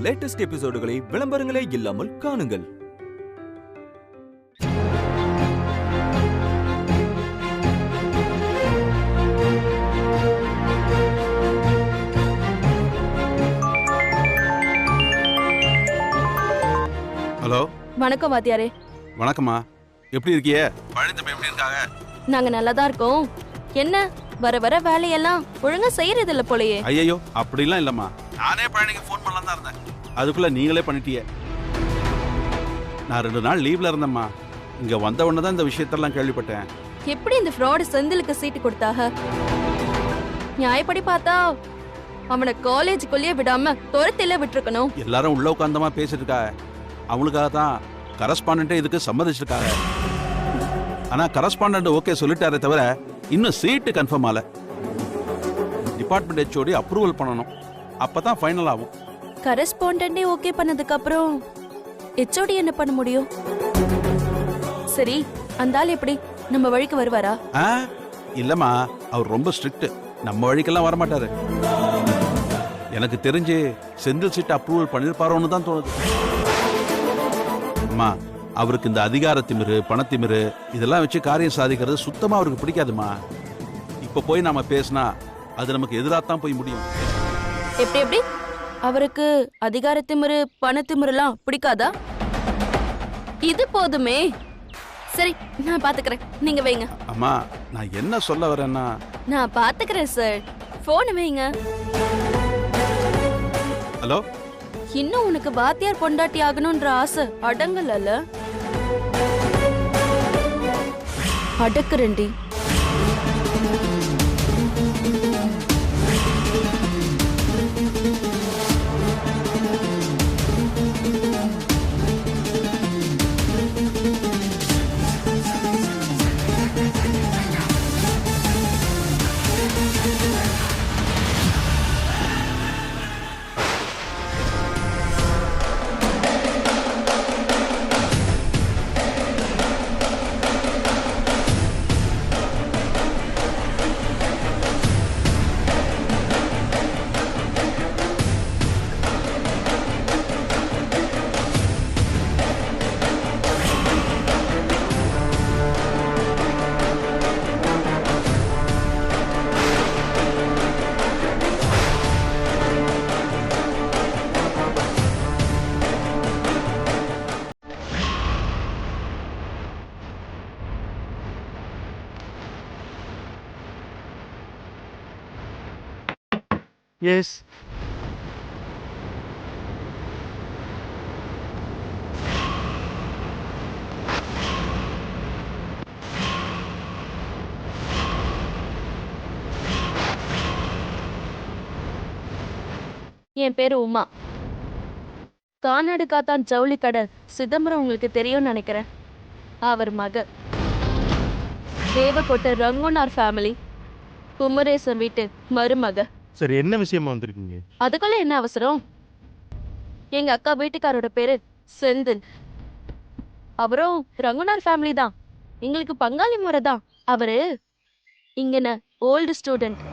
Latest எபிசோடுகளை விளம்பரங்களே இல்லாமல் காணுங்கள். Hello, வணக்கம் வாத்தியாரே. வணக்கம்மா. எப்படி இருக்கீங்க? பழனித்தம்பி எப்படி இருக்காங்க? நாங்க நல்லா தான் இருக்கோம். என்ன வர வர வேலையெல்லாம் ஒழுங்கா செய்யறது இல்ல போலயே. ஐயோ, அப்படிலாம் இல்லம்மா. நானே பழனிக்கு ஃபோன் பண்ணலாம் தான் இருந்தேன். அதுக்குள்ள நீங்களே பண்ணிட்டீங்க. நான் 2 நாள் லீவ்ல இருந்தேம்மா. இங்க வந்த உடனே தான் இந்த விஷயத்தெல்லாம் கேள்விப்பட்டேன். எப்படி இந்த ஃப்ராட் செந்திலுக்கு சீட்டு கொடுத்தாக? நியாயப்படி பார்த்தா அவனை காலேஜுக்குள்ளேயே விடாம துரத்தில விட்டுருக்கணும். எல்லாரும் உள்ள உட்காந்தமா பேசிட்டு இருக்காங்க. அவங்களுக்காக தான் கரஸ்பாண்டன்ட்டே இதுக்கு சம்மதிச்சிருக்காங்க. ஆனா கரஸ்பாண்டன்ட் ஓகே சொல்லிட்டாரே தவிர இன்னும் சீட்டு கன்ஃபார்ம் ஆல. டிபார்ட்மெண்ட் ஹெச்ஓடி அப்ரூவல் பண்ணணும். அப்பதான் ஃபைனல் ஆகும். கரஸ்பாண்டன்டே ஓகே பண்ணதுக்கு அப்புறம் ஹெச்ஓடி என்ன பண்ண முடியும்? சரி, அந்த ஆள் எப்படி நம்ம வழிக்கு வருவாரா? இல்லம்மா, அவர் ரொம்ப ஸ்ட்ரிக்ட். நம்ம வழிக்கெல்லாம் வரமாட்டாரு. எனக்கு தெரிஞ்சு செந்தில் சீட் அப்ரூவல் பண்ணிருப்பாரோன்னு தான் தோணுது. அம்மா, அவருக்கு இந்த அதிகார திமிரு, பணத்திமிரு இதெல்லாம் வச்சு காரியம் சாதிக்கிறது சுத்தமா அவருக்கு பிடிக்காதுமா. இப்ப போய் நாம பேசினா அது நமக்கு எதிராத்தான் போய் முடியும். எப்படி எப்படி அவருக்கு அதிகார திமிரு, பணத்திமிருலாம் பிடிக்காதா? இது போதுமே. சரி, நான் பாத்துக்கிறேன், நீங்க வைங்க. அம்மா, நான் என்ன சொல்ல வரேன்னா, நான் பாத்துக்கிறேன் சார். போன் வைங்க. ஹலோ, இன்னும் உனக்கு வாத்தியார் பொண்டாட்டி ஆகணும்ன்ற ஆசை அடங்கலல்ல? அடக்குறேன்டி. Yes. என் பேரு உமா. கானாடு காத்தான் ஜவுளி கடை சிதம்பரம் உங்களுக்கு தெரியும்னு நினைக்கிறேன். அவர் மக தேவக்கோட்டை ரங்கோனார் ஃபேமிலி, குமரேசன் வீட்டு மருமக. சரி, என்ன விஷயமா வந்திருக்கீங்க? அதுக்குள்ள என்ன அவசரம்? எங்க அக்கா வீட்டுக்காரோட பேரு செந்தில். அவரும் ரங்கோனார் ஃபேமிலி தான். எங்களுக்கு பங்காளி முறை தான். அவரு இங்கன ஓல்டு ஸ்டூடெண்ட்.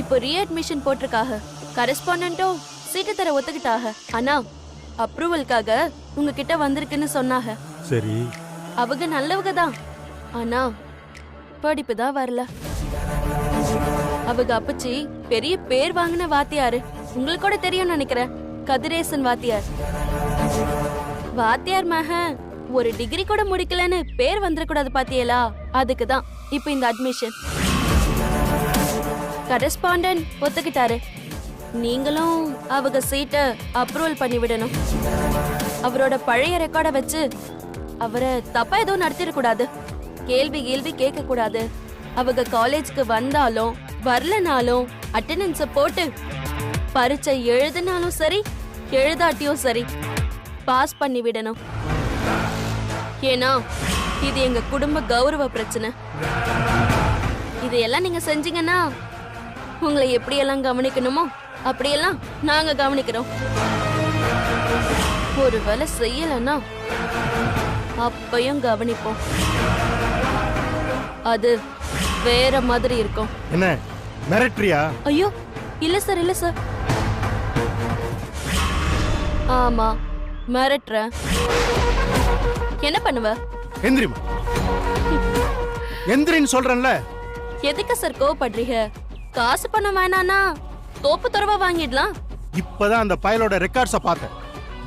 இப்போ ரீஅட்மிஷன் போட்டிருக்காக. கரஸ்பாண்டன்ட்டும் சீட்டு தர ஒத்துக்கிட்டாக. ஆனா அப்ரூவலுக்காக உங்ககிட்ட வந்திருக்குன்னு சொன்னாக. சரி, அவங்க நல்லவங்க தான். ஆனா படிப்பு தான் வரல. அவங்க அப்பச்சி பெரிய பேர் வாங்கின வாத்தியாரு. உங்களுக்கு கூட தெரியும் நினைக்கிறேன், கதிரேசன் வாத்தியார். வாத்தியார் மகன் ஒரு டிகிரி கூட முடிக்கலன்னு பேர் வந்துடக்கூடாது பாத்தியலா? அதுக்குதான் இப்ப இந்த அட்மிஷன். கரஸ்பாண்டன்ட் ஒத்துக்கிட்டாரு. நீங்களும் அவங்க சீட்டை அப்ரூவல் பண்ணி விடணும். அவரோட பழைய ரெக்கார்டை வச்சு அவரை தப்பா எதுவும் நடத்திடக்கூடாது. கேள்வி கேட்க கூடாது. அவங்க காலேஜ்க்கு வந்தாலும் வரலனாலும் அட்டெண்டன்ஸ போட்டு பரீட்சை எழுதினாலும் சரி எழுதாட்டியும் சரி பாஸ் பண்ணி விடணும். ஏன்னா இது எங்க குடும்ப கௌரவ பிரச்சனை. இதையெல்லாம் நீங்க செஞ்சீங்கன்னா உங்களை எப்படியெல்லாம் கவனிக்கணுமோ அப்படியெல்லாம் நாங்க கவனிக்கிறோம். ஒருவேளை செய்யலன்னா அப்பையும் கவனிப்போம். அது வேற மாதிரி இருக்கும். என்ன மிரட்டறியா? ஐயோ இல்ல சார், இல்ல சார். ஆமா, மிரட்டுறேன். என்ன பண்ணுவ? எந்திரிமா, எந்திரின்னு சொல்றேன்ல. எதுக்கு சார் கோவப்படுறீங்க? காசு பண்ண வேணானா தோப்பு துறவா வாங்கிடலாம். இப்பதான் அந்த பயலோட ரெக்கார்ட்ஸ பார்த்தேன்.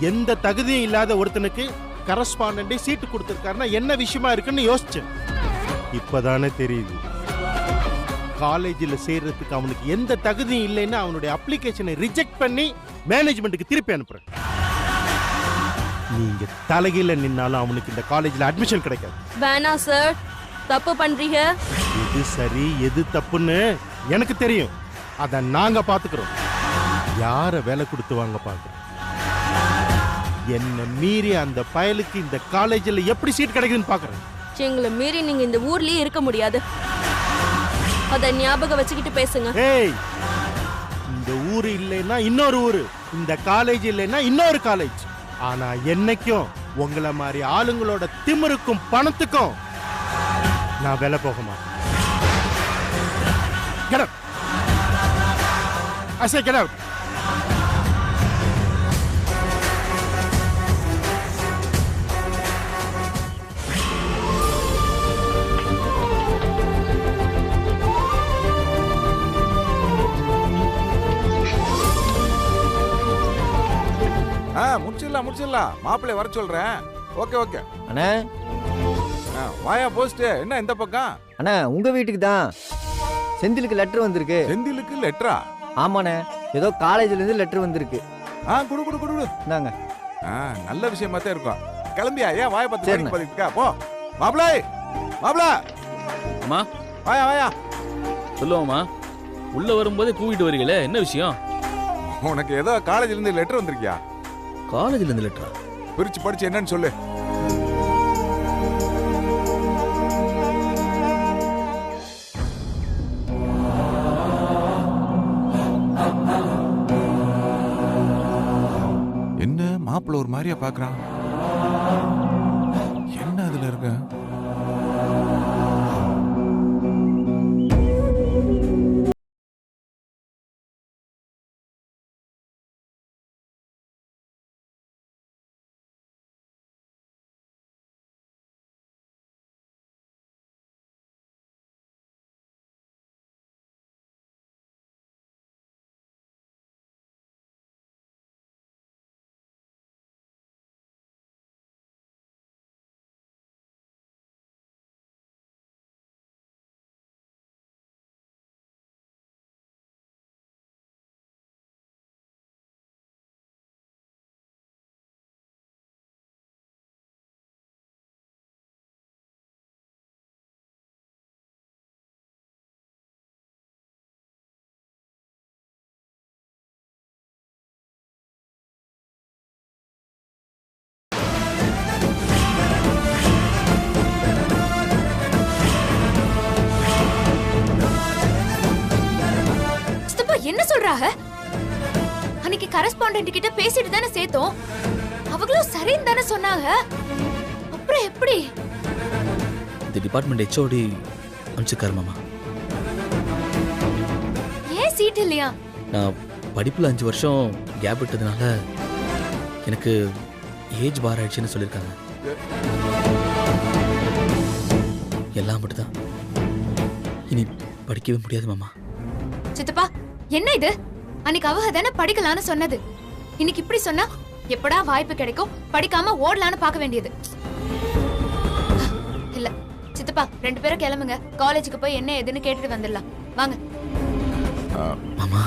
எந்த தகுதியும் இல்லாத ஒருத்தனுக்கு கரஸ்பாண்டன்டே சீட்டு கொடுத்திருக்காருன்னா என்ன விஷயமா இருக்குன்னு யோசிச்சேன். இப்பதானே தெரியுது. காலேஜில் சேர்றதுக்கு அவனுக்கு எந்த தகுதியும் இல்லைன்னு அவனுடைய அப்ளிகேஷனை ரிஜெக்ட் பண்ணி மேனேஜ்மெண்ட்டுக்கு திருப்பி அனுப்புறேன். நீங்க தலைகீழ நின்னாலும் அவனுக்கு இந்த காலேஜ்ல அட்மிஷன் கிடைக்காது. வேணாம் சார், தப்பு பண்றீங்க. எது சரி எது தப்புன்னு எனக்கு தெரியும். அத நாங்க பாத்துக்கிறோம். யார வேலை கொடுத்து வாங்க பாக்குறோம். என்ன மீறி அந்த பயலுக்கு இந்த காலேஜ்ல எப்படி சீட் கிடைக்குதுன்னு பாக்குறேன். எங்களை மீறி நீங்க இந்த ஊர்லயே இருக்க முடியாது. அத ஞாபகம் வச்சுக்கிட்டு பேசுங்க. ஏய், இந்த ஊரு இல்லைன்னா இன்னொரு ஊரு, இந்த காலேஜ் இல்லைன்னா இன்னொரு காலேஜ். ஆனா என்னைக்கும் உங்களை மாதிரி ஆளுங்களோட திமிருக்கும் பணத்துக்கும் நான் வேலை போக மாட்டேன். Get out. I say get out. முடிச்சிடலாம். மாப்பிள்ளை வர சொல்றேன். ஓகே ஓகே அண்ணா. வாயா போஸ்ட். என்ன இந்த பக்கம்? அண்ணா, உங்க வீட்டுக்கு தான் செந்திலுக்கு லெட்டர் வந்திருக்கு. செந்திலுக்கு லெட்டரா? ஆமாண்ணே, ஏதோ காலேஜ்ல இருந்து லெட்டர் வந்திருக்கு. குடு குடு குடு. இந்தாங்க. நல்ல விஷயமா தான் இருக்கும். கிளம்பியா? ஏன் வாய பார்த்து சரிண்ணே. பதிக்கா போ. மாப்பிள்ளை மாப்பிள்ளை. அம்மா, வாயா வாயா. சொல்லுவாம்மா. உள்ள வரும்போதே கூவிட்டு வரீங்களே, என்ன விஷயம்? உனக்கு ஏதோ காலேஜ்ல இருந்து லெட்டர் வந்திருக்கியா? காலேஜ்ல இருந்து லெட்டரா? பிரிச்சு படிச்சு என்னன்னு சொல்லு. என்ன மாப்பிள்ள ஒரு மாதிரியா பாக்குறான்? என்ன அதுல இருக்கு? என்ன சொல்றாங்க? அன்னைக்கு கரஸ்பாண்டன்ட் கிட்ட பேசிட்டு தானே சேர்த்தோம். அவங்களும் சரின்னு தானே சொன்னாங்க. அப்புறம் எப்படி? இந்த டிபார்ட்மெண்ட் HOD அனுப்பிச்சிருக்காரு மாமா. ஏன் சீட் இல்லையா? நான் படிப்புல 5 வருஷம் கேப் விட்டதுனால எனக்கு ஏஜ் பார் ஆயிடுச்சுன்னு சொல்லியிருக்காங்க. எல்லாம் மட்டும்தான். இனி படிக்கவே முடியாது மாமா. சித்தப்பா, என்ன இது? அன்னைக்கு அவங்க தானே படிக்கலான்னு சொன்னது. இன்னைக்கு இப்படி சொன்னா எப்படா வாய்ப்பு கிடைக்கும் படிக்காம ஓடலான்னு பார்க்க வேண்டியது. இல்ல சித்தப்பா, 2 பேரும் கிளம்புங்க. காலேஜுக்கு போய் என்ன ஏதுன்னு கேட்டுட்டு வந்துடலாம். வாங்க. மாமா.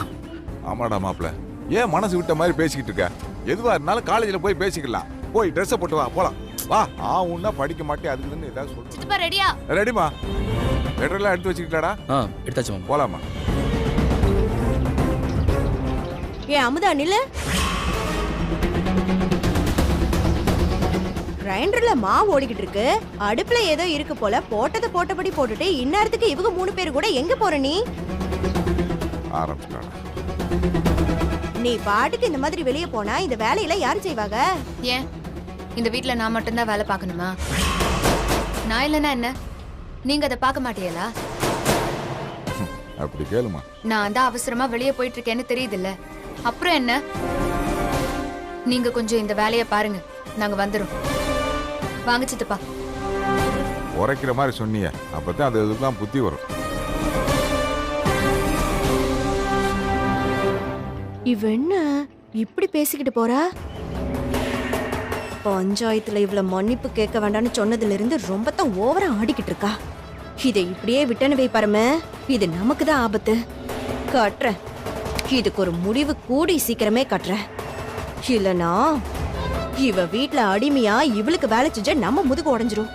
ஆமாடா மாப்பிள்ள, ஏன் மனசு விட்ட மாதிரி பேசிக்கிட்டு இருக்க? எதுவா இருந்தாலும் காலேஜ்ல போய் பேசிக்கலாம். போய் ட்ரெஸ் போட்டு வா, போலாம். வா. உன்னா படிக்க மாட்டே, அதுக்குன்னு ஏதாவது சொல்லு. சித்தப்பா ரெடியா? ரெடிமா. லெட்டர் எல்லாம் எடுத்து வச்சுக்கிட்டாடா? எடுத்தாச்சு மாமா. போலாமா? ஏ அமுதா, நில்லு. கிரைண்டர்ல மாவு ஓடிக்கிட்டு இருக்கு. அடுப்புல ஏதோ இருக்கு போல. போட்டதை போட்டபடி போட்டுட்டு இந்நேரத்துக்கு இவங்க 3 பேர் கூட எங்க போற நீ? ஆரம்பிச்சுட்டாடா. நீ பாட்டுக்கு இந்த மாதிரி வெளியே போனா இந்த வேலையில யாரு செய்வாங்க? ஏன் இந்த வீட்ல நான் மட்டும்தான் வேலை பார்க்கணுமா? நான் இல்லைன்னா என்ன, நீங்க அதை பார்க்க மாட்டீங்களா? அப்படி கேளுமா. நான் தான் அவசரமா வெளியே போயிட்டு இருக்கேன்னு தெரியுது இல்ல, அப்புறம் என்ன? நீங்க கொஞ்சம் இந்த வேலையை பாருங்க, நாங்க வந்துரும். வாங்க சித்தப்பா. உரைக்கிற மாதிரி சொன்னீங்க, அப்பதான் அது இதுதான் புத்தி வரும். இவ என்ன இப்படி பேசிக்கிட்டு போறா? பஞ்சாயத்துல இவ்வளவு மன்னிப்பு கேட்க வேண்டாம்னு சொன்னதுல இருந்து ரொம்ப தான் ஓவரா ஆடிக்கிட்டு இருக்கா. இதை இப்படியே விட்டனு வை பாருமே, இது நமக்கு தான் ஆபத்து. காட்டுறேன், இதுக்கு ஒரு முடிவு கூடி சீக்கிரமே காட்டுறேன். இல்லனா இவ வீட்ல அடிமையா இவளுக்கு வேலை செஞ்சா நம்ம முதுகு உடைஞ்சிரும்.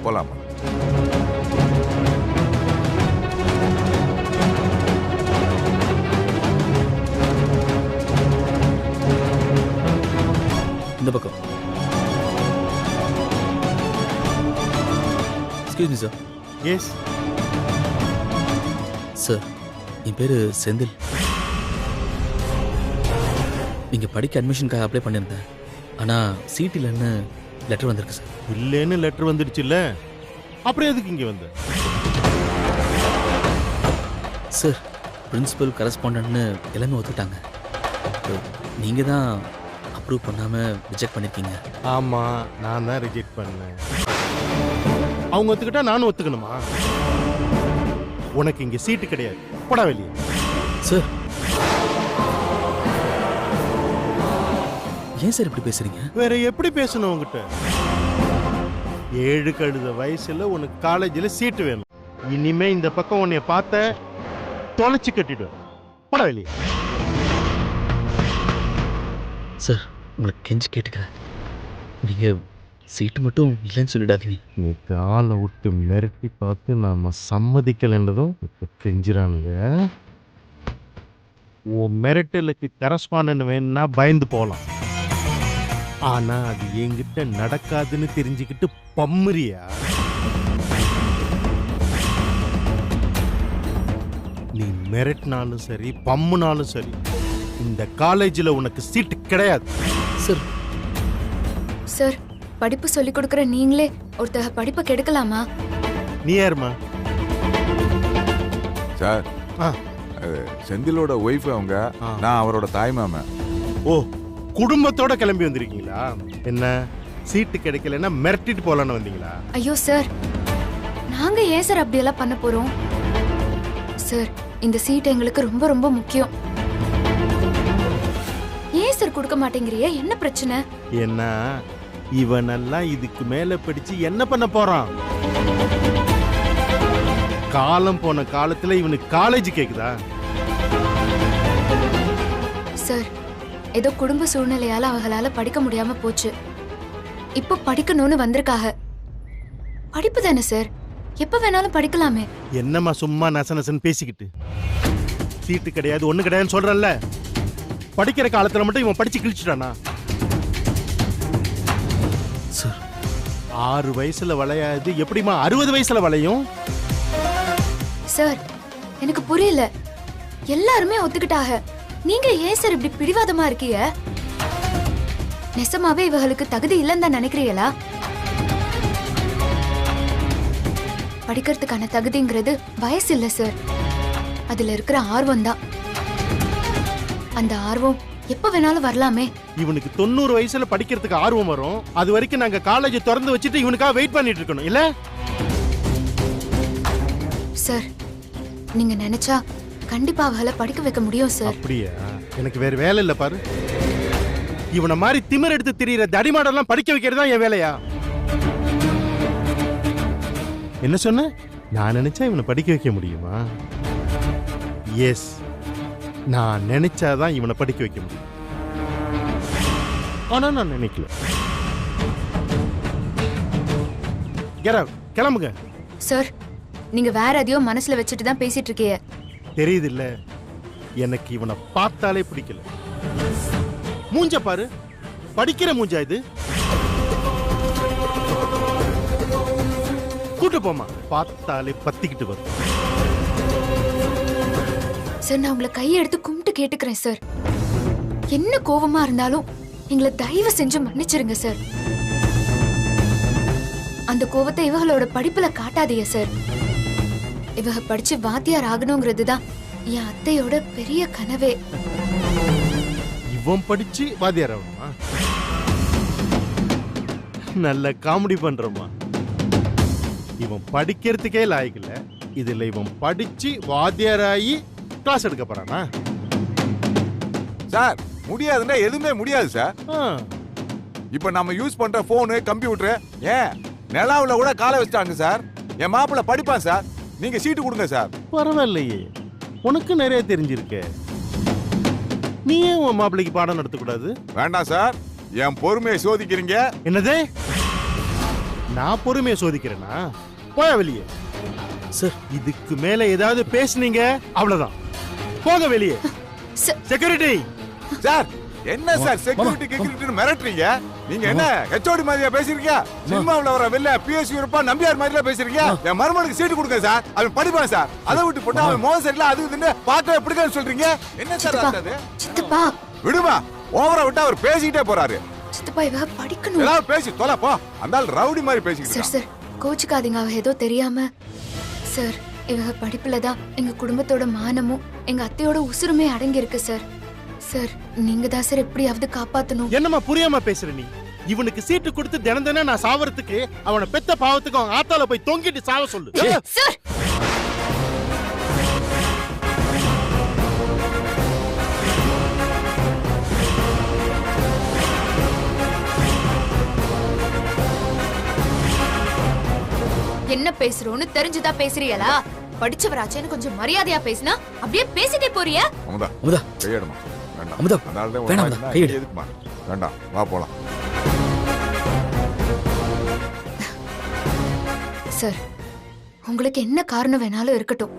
போலாமா? இந்த பக்கம். Excuse me sir. Yes sir, என் பேரு செந்தில். இங்க படிக்க அட்மிஷனுக்காக அப்ளை பண்ணியிருந்தேன். ஆனா சீட் இல்லைன்னு லெட்டர் வந்திருக்கு சார். இல்லைன்னு லெட்டர் வந்துடுச்சுல்ல, அப்புறம் எதுக்கு இங்க வந்த? சார், பிரின்சிபல் கரஸ்பாண்டன்ட்னு எல்லாமே ஒத்துக்கிட்டாங்க. நீங்க தான் அப்ரூவ் பண்ணாம ரிஜெக்ட் பண்ணிருக்கீங்க. ஆமா, நான் தான் ரிஜெக்ட் பண்ணேன். அவங்க ஒத்துக்கிட்டா நானும் ஒத்துக்கணுமா? உனக்கு இங்க சீட்டு கிடையாது, போடா வெளியே. சார், ஏன் சார் இப்படி பேசுறீங்க? வேற எப்படி பேசணும் உங்ககிட்ட? 7 கழுத வயசுல உனக்கு காலேஜ்ல சீட்டு வேணும். இனிமே இந்த பக்கம் உன்னைய பார்த்த தொலைச்சு கட்டிடுவேன். போடா வெளியே. சார், உங்களுக்கு கெஞ்சி கேட்டுக்கிறேன், நீங்க சீட்டு மட்டும் இல்லைன்னு சொல்லிடாதீங்க. நீ காலை விட்டு மிரட்டி பார்த்து நாம சம்மதிக்கலைன்றதும் செஞ்சிடானுங்க. உன் மிரட்டலுக்கு கரஸ்பாண்டன்ட் வேணும்னா பயந்து போகலாம். ஆனா அது என்கிட்ட நடக்காதுன்னு தெரிஞ்சுக்கிட்டு பம்முறியா? நீ மிரட்டினாலும் சரி, பம்முனாலும் சரி, இந்த காலேஜில் உனக்கு சீட்டு கிடையாது. சார், சார், படிப்பு சொல்லி கொடுக்கற நீங்களே ஒருத்தக படிப்பை கெடுக்கலாமா? நீ யாருமா? சார், ஆ. செந்திலோட ஒய்ஃப் அவங்க, நான் அவரோட தாய்மாமன். ஓ, குடும்பத்தோட கிளம்பி வந்திருக்கீங்களா? என்ன சீட்டு கிடைக்கலன்னா மிரட்டிட்டு போலான்னு வந்தீங்களா? ஐயோ சார், நாங்க ஏன் சார் அப்படியெல்லாம் பண்ண போறோம்? சார், இந்த சீட் எங்களுக்கு ரொம்ப ரொம்ப முக்கியம். ஏன் சார் கொடுக்க மாட்டேங்கிறிய? என்ன பிரச்சனை? என்ன இவனெல்லாம் இதுக்கு மேல படிச்சு என்ன பண்ண போறான்? காலம் போன காலத்துல இவனுக்கு காலேஜ் கேக்குதா? சார், ஏதோ குடும்ப சூழ்நிலையால அவங்களால படிக்க முடியாம போச்சு. இப்போ படிக்கணும்னு வந்திருக்காக. படிப்பு தானே சார், எப்ப வேணாலும் படிக்கலாமே. என்னம்மா சும்மா நசனசன் பேசிக்கிட்டு? சீட்டு கிடையாது, ஒண்ணு கிடையாதுன்னு சொல்றல்ல. படிக்கிற காலத்துல மட்டும் இவன் படிச்சு கிழிச்சிட்டானா? சார், 6 வயசுல வளையாது எப்படிமா 60 வயசுல வளையும்? சார், எனக்கு புரியல. எல்லாருமே ஒத்துக்கிட்டாக, நீங்க ஏன் சார் இப்படி பிடிவாதமா இருக்கீங்க? நெசமாவே இவங்களுக்கு தகுதி இல்லைன்னு தான் நினைக்கிறீங்களா? படிக்கிறதுக்கான தகுதிங்கிறது வயசு இல்ல சார், அதுல இருக்கிற ஆர்வம் தான். அந்த ஆர்வம் எப்ப வேணாலும் வரலாமே. இவனுக்கு 90 வயசுல படிக்கிறதுக்கு ஆர்வம் வரும். அது வரைக்கும் நாங்க காலேஜ் திறந்து வச்சுட்டு இவனுக்காக வெயிட் பண்ணிட்டு இருக்கணும் இல்ல? சார், நீங்க நினைச்சா கண்டிப்பா அவளை படிக்க வைக்க முடியும் சார். அப்படியா? எனக்கு வேற வேலை இல்ல பாரு. இவனை மாதிரி திமிர் எடுத்து திரியிற தடிமாடெல்லாம் படிக்க வைக்கிறதா என் வேலையா? என்ன சொன்ன? நான் நினைச்சா இவனை படிக்க வைக்க முடியுமா? எஸ், நான் நினைச்சாதான் இவனை படிக்க வைக்க முடியும். ஆனா நான் நினைக்கல. கிளம்புங்க. சார், நீங்க வேற எதையோ மனசுல வச்சுட்டு தான் பேசிட்டு இருக்கீங்க. தெரியுது இல்ல, எனக்கு இவனை பார்த்தாலே பிடிக்கல. மூஞ்ச பாரு, படிக்கிற மூஞ்சா இது? கூட்டு போமா, பார்த்தாலே பத்திக்கிட்டு வரும். சார், நான் உங்களை கையை எடுத்து கும்பிட்டு கேட்டுக்கிறேன் சார். என்ன கோவமா இருந்தாலும் எங்களை தயவு செஞ்சு மன்னிச்சிருங்க சார். அந்த கோவத்தை இவங்களோட படிப்புல காட்டாதீங்க சார். இவ படிச்சு வாத்தியார் ஆகணுங்கிறது தான் என் அத்தையோட பெரிய கனவே. இவன் படிச்சு வாத்தியார் ஆகணுமா? நல்ல காமெடி பண்றோமா. இவன் படிக்கிறதுக்கே லாய்க்கல, இதுல இவன் படிச்சு வாத்தியாராகி கிளாஸ் எடுக்க போறானா? சார் முடியாதுன்னா எதுவுமே முடியாது சார். ஆ, இப்ப நம்ம யூஸ் பண்ற போனு கம்ப்யூட்டர் ஏன் நிலாவுல கூட காலை வச்சிட்டாங்க சார். என் மாப்பிள்ள படிப்பான் சார். நீங்க சீட்டு கொடுங்க சார். பரவாயில்லையே, உனக்கு நிறைய தெரிஞ்சிருக்க. நீ ஏன் உன் மாப்பிள்ளைக்கு பாடம் நடத்தக்கூடாது? வேண்டாம் சார், என் பொறுமையை சோதிக்கிறீங்க. என்னது? நான் பொறுமையை சோதிக்கிறேனா? போய வெளியே. சார் இதுக்கு மேல ஏதாவது பேசுனீங்க அவ்வளவுதான். போக வெளியே. செக்யூரிட்டி. சார் என்ன சார் செக்யூரிட்டி செக்யூரிட்டி மிரட்டுறீங்க? நீங்க என்ன ஹெச்ஓடி மாதிரியா பேசுறீங்க? சினிமாவுல வர வெள்ள பிஎஸ்சி இருப்பா நம்பியார் மாதிரியா பேசுறீங்க? என் மருமனுக்கு சீட்டு கொடுங்க சார், அவன் படிப்பான் சார். அதை விட்டு போட்டு அவன் மோசம் சரியில்லை அது இதுன்னு பார்க்கவே பிடிக்காதுன்னு சொல்றீங்க. என்ன சார் அது? சித்தப்பா விடுமா, ஓவரா விட்டு அவர் பேசிக்கிட்டே போறாரு. சித்தப்பா இவ படிக்கணும். ஏதாவது பேசி தொலை போ. அந்த ஆள் ரவுடி மாதிரி பேசிக்கிட்டு சார் சார் கோச்சுக்காதீங்க, அவ ஏதோ தெரியாம. சார் இவ படிப்புல தான் எங்க குடும்பத்தோட மானமும் எங்க அத்தையோட உசுருமே அடங்கி இருக்கு சார். சார் நீங்க தான் சார் எப்படியாவது காப்பாத்தணும். என்னமா புரியாம பேசுற நீ? இவனுக்கு சீட்டு கொடுத்து தினம் தினம் நான் சாவறதுக்கு, அவனை பெத்த பாவத்துக்கு அவன் ஆத்தால போய் தொங்கிட்டு சாவ சொல்லு. சார் என்ன பேசுறோன்னு தெரிஞ்சுதான் பேசுறீங்களா? படிச்சவராச்சேன்னு கொஞ்சம் மரியாதையா பேசினா அப்படியே பேசிட்டே போறிய. அமுதா அமுதா கையெடுமா. வேண்டாம் அமுதா அதனால தான் வேணாம் அமுதா, கையெடு. எதுக்குமா? வேண்டாம் வா போலாம். சார் உங்களுக்கு என்ன காரணம் வேணாலும் இருக்கட்டும்,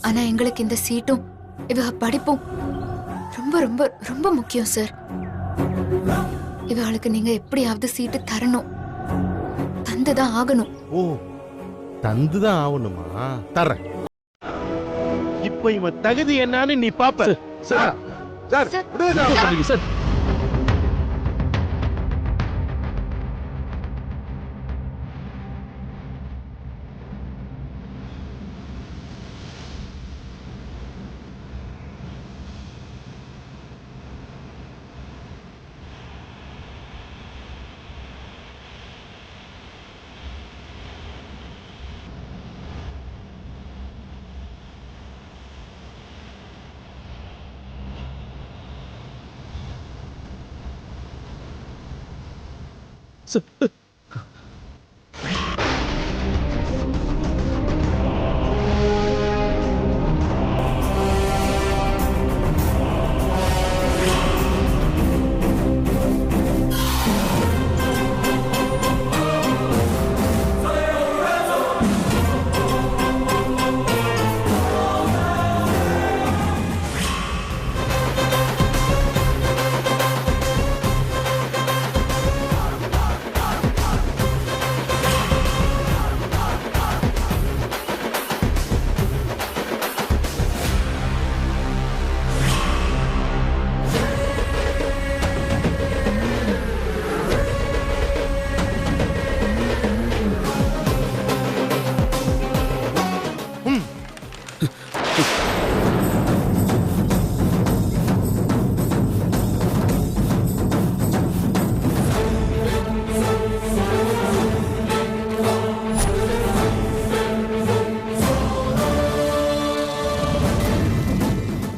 ஆனா எங்களுக்கு இந்த சீட்டும் இவ படிப்பும் ரொம்ப ரொம்ப ரொம்ப முக்கியம் சார். இவளுக்கு நீங்க எப்படியாவது சீட்டு தரணும், தந்துதான் ஆகணும். ஓ, தந்துதான் ஆகணுமா? தர்றேன். இப்ப இவன் தகுதி என்னன்னு நீ பாப்ப. Sir sir sir. விடுங்க சார்.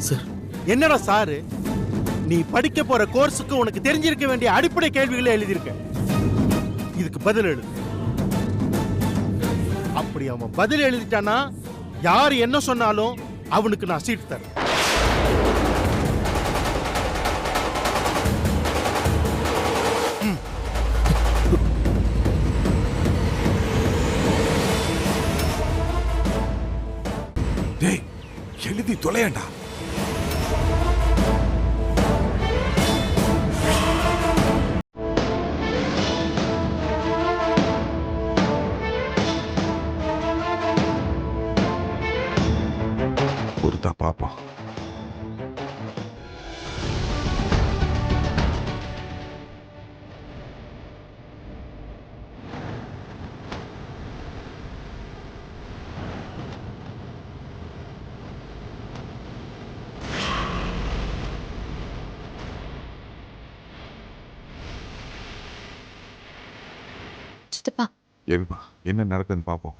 சார் என்னடா சாரு, நீ படிக்க போற கோர்ஸுக்கு உனக்கு தெரிஞ்சிருக்க வேண்டிய அடிப்படை கேள்விகளை எழுதியிருக்க. இதுக்கு பதில் எழுது. அப்படி அவன் பதில் எழுதிட்டானா யார் என்ன சொன்னாலும் அவனுக்கு நான் சீட் தரேன். டேய் எழுதி தொலையண்டா. பொறுத்தா பாப்போம். என்ன நடக்குதுன்னு பார்ப்போம்.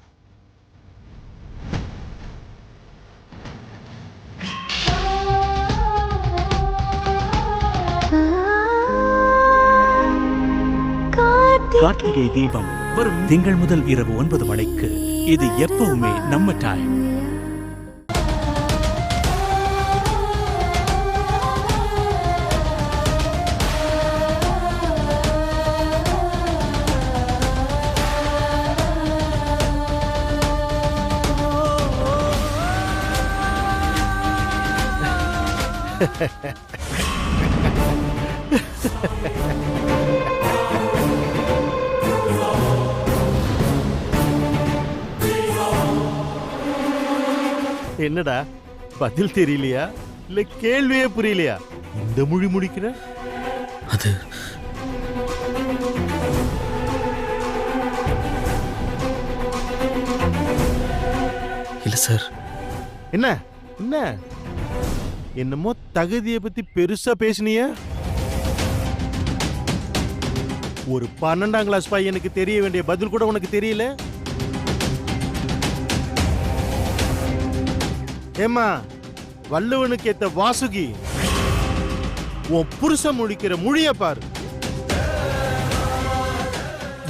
கார்த்திகை தீபம் வரும் திங்கள் முதல் இரவு 9 மணிக்கு. இது எப்பவுமே நம்ம டைம். என்னடா பதில் தெரியலையா இல்ல கேள்வியே புரியலையா? இந்த மொழி முடிக்கிற அது இல்ல சார். என்ன என்ன என்னமோ தகுதியை பத்தி பெருசா பேசினிய. ஒரு 12ஆம் கிளாஸ் பையனுக்கு தெரிய வேண்டிய பதில் கூட உனக்கு தெரியல. ஏமா வள்ளுவனுக்கு ஏத்த வாசுகி, உன் புருஷன் முடிக்கிற மொழிய பாரு.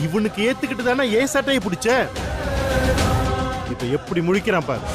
இவனுக்கு ஏத்துக்கிட்டு தானே ஏன் சட்டையை பிடிச்ச. இப்ப எப்படி முழிக்கிறான் பாரு.